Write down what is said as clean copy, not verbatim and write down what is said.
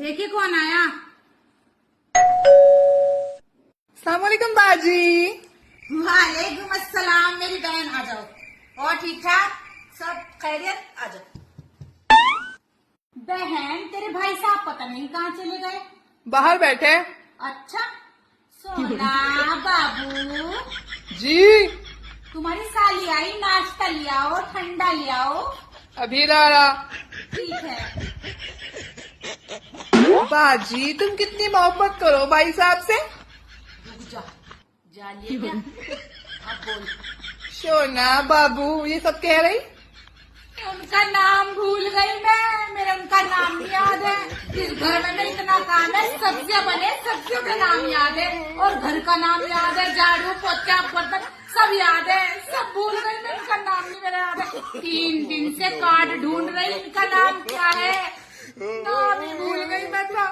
देखिए कौन आया। सलामुअलैकुम बाजी। वालेकुम अस्सलाम मेरी बहन, आ जाओ। और ठीक ठाक सब खैरियत? आ जाओ। बहन तेरे भाई साहब पता नहीं कहाँ चले गए। बाहर बैठे। अच्छा सोना बाबू, जी तुम्हारी साली आई, नाश्ता ले आओ, ठंडा ले आओ। अभी ला रहा। ठीक है। बाजी तुम कितनी मोहब्बत करो भाई साहब से। रुक जा, जा ले क्या? अब बोल। सोना बाबू ये सब कह रही। उनका नाम भूल गई मैं, मेरा उनका नाम नहीं याद है। इस घर में मेरा इतना काम है, सब्जियां बने, सब्जियों का नाम याद है और घर का नाम याद है, झाड़ू पोछा बर्तन सब याद है, सब भूल गई मैं। उनका नाम नहीं मेरा याद है। 3 दिन से कार्ड ढूंढ रही, इनका नाम क्या है, नाम ही भूल गई मैं तो।